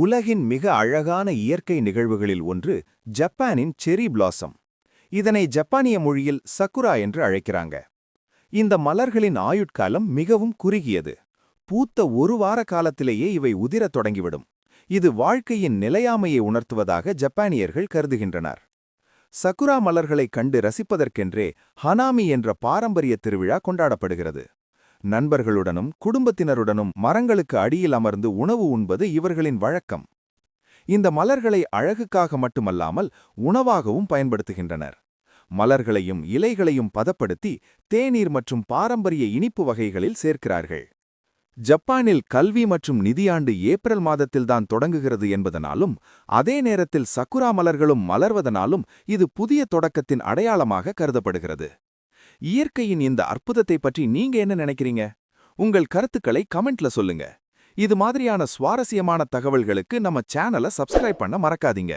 உலகின் மிக அழகான இயற்கை நிகழ்வுகளில் ஒன்று ஜப்பானின் செரி பிளாசம். இதனை ஜப்பானிய மொழியில் சக்குரா என்று அழைக்கிறாங்க. இந்த மலர்களின் ஆயுட்காலம் மிகவும் குறுகியது. பூத்த ஒரு வார காலத்திலேயே இவை உதிரத் தொடங்கிவிடும். இது வாழ்க்கையின் நிலையாமையை உணர்த்துவதாக ஜப்பானியர்கள் கருதுகின்றனர். சக்குரா மலர்களைக் கண்டு ரசிப்பதற்கென்றே ஹனாமி என்ற பாரம்பரிய திருவிழா கொண்டாடப்படுகிறது. நண்பர்களுடனும் குடும்பத்தினருடனும் மரங்களுக்கு அடியில் அமர்ந்து உணவு உண்பது இவர்களின் வழக்கம். இந்த மலர்களை அழகுக்காக மட்டுமல்லாமல் உணவாகவும் பயன்படுத்துகின்றனர். மலர்களையும் இலைகளையும் பதப்படுத்தி தேநீர் மற்றும் பாரம்பரிய இனிப்பு வகைகளில் சேர்க்கிறார்கள். ஜப்பானில் கல்வி மற்றும் நிதியாண்டு ஏப்ரல் மாதத்தில்தான் தொடங்குகிறது என்பதனாலும், அதே நேரத்தில் சக்குரா மலர்களும் மலர்வதனாலும் இது புதிய தொடக்கத்தின் அடையாளமாக கருதப்படுகிறது. இயற்கையின் இந்த அற்புதத்தை பற்றி நீங்க என்ன நினைக்கிறீங்க? உங்கள் கருத்துக்களை கமெண்ட்ல சொல்லுங்க. இது மாதிரியான சுவாரஸ்யமான தகவல்களுக்கு நம்ம சேனலை சப்ஸ்கிரைப் பண்ண மறக்காதீங்க.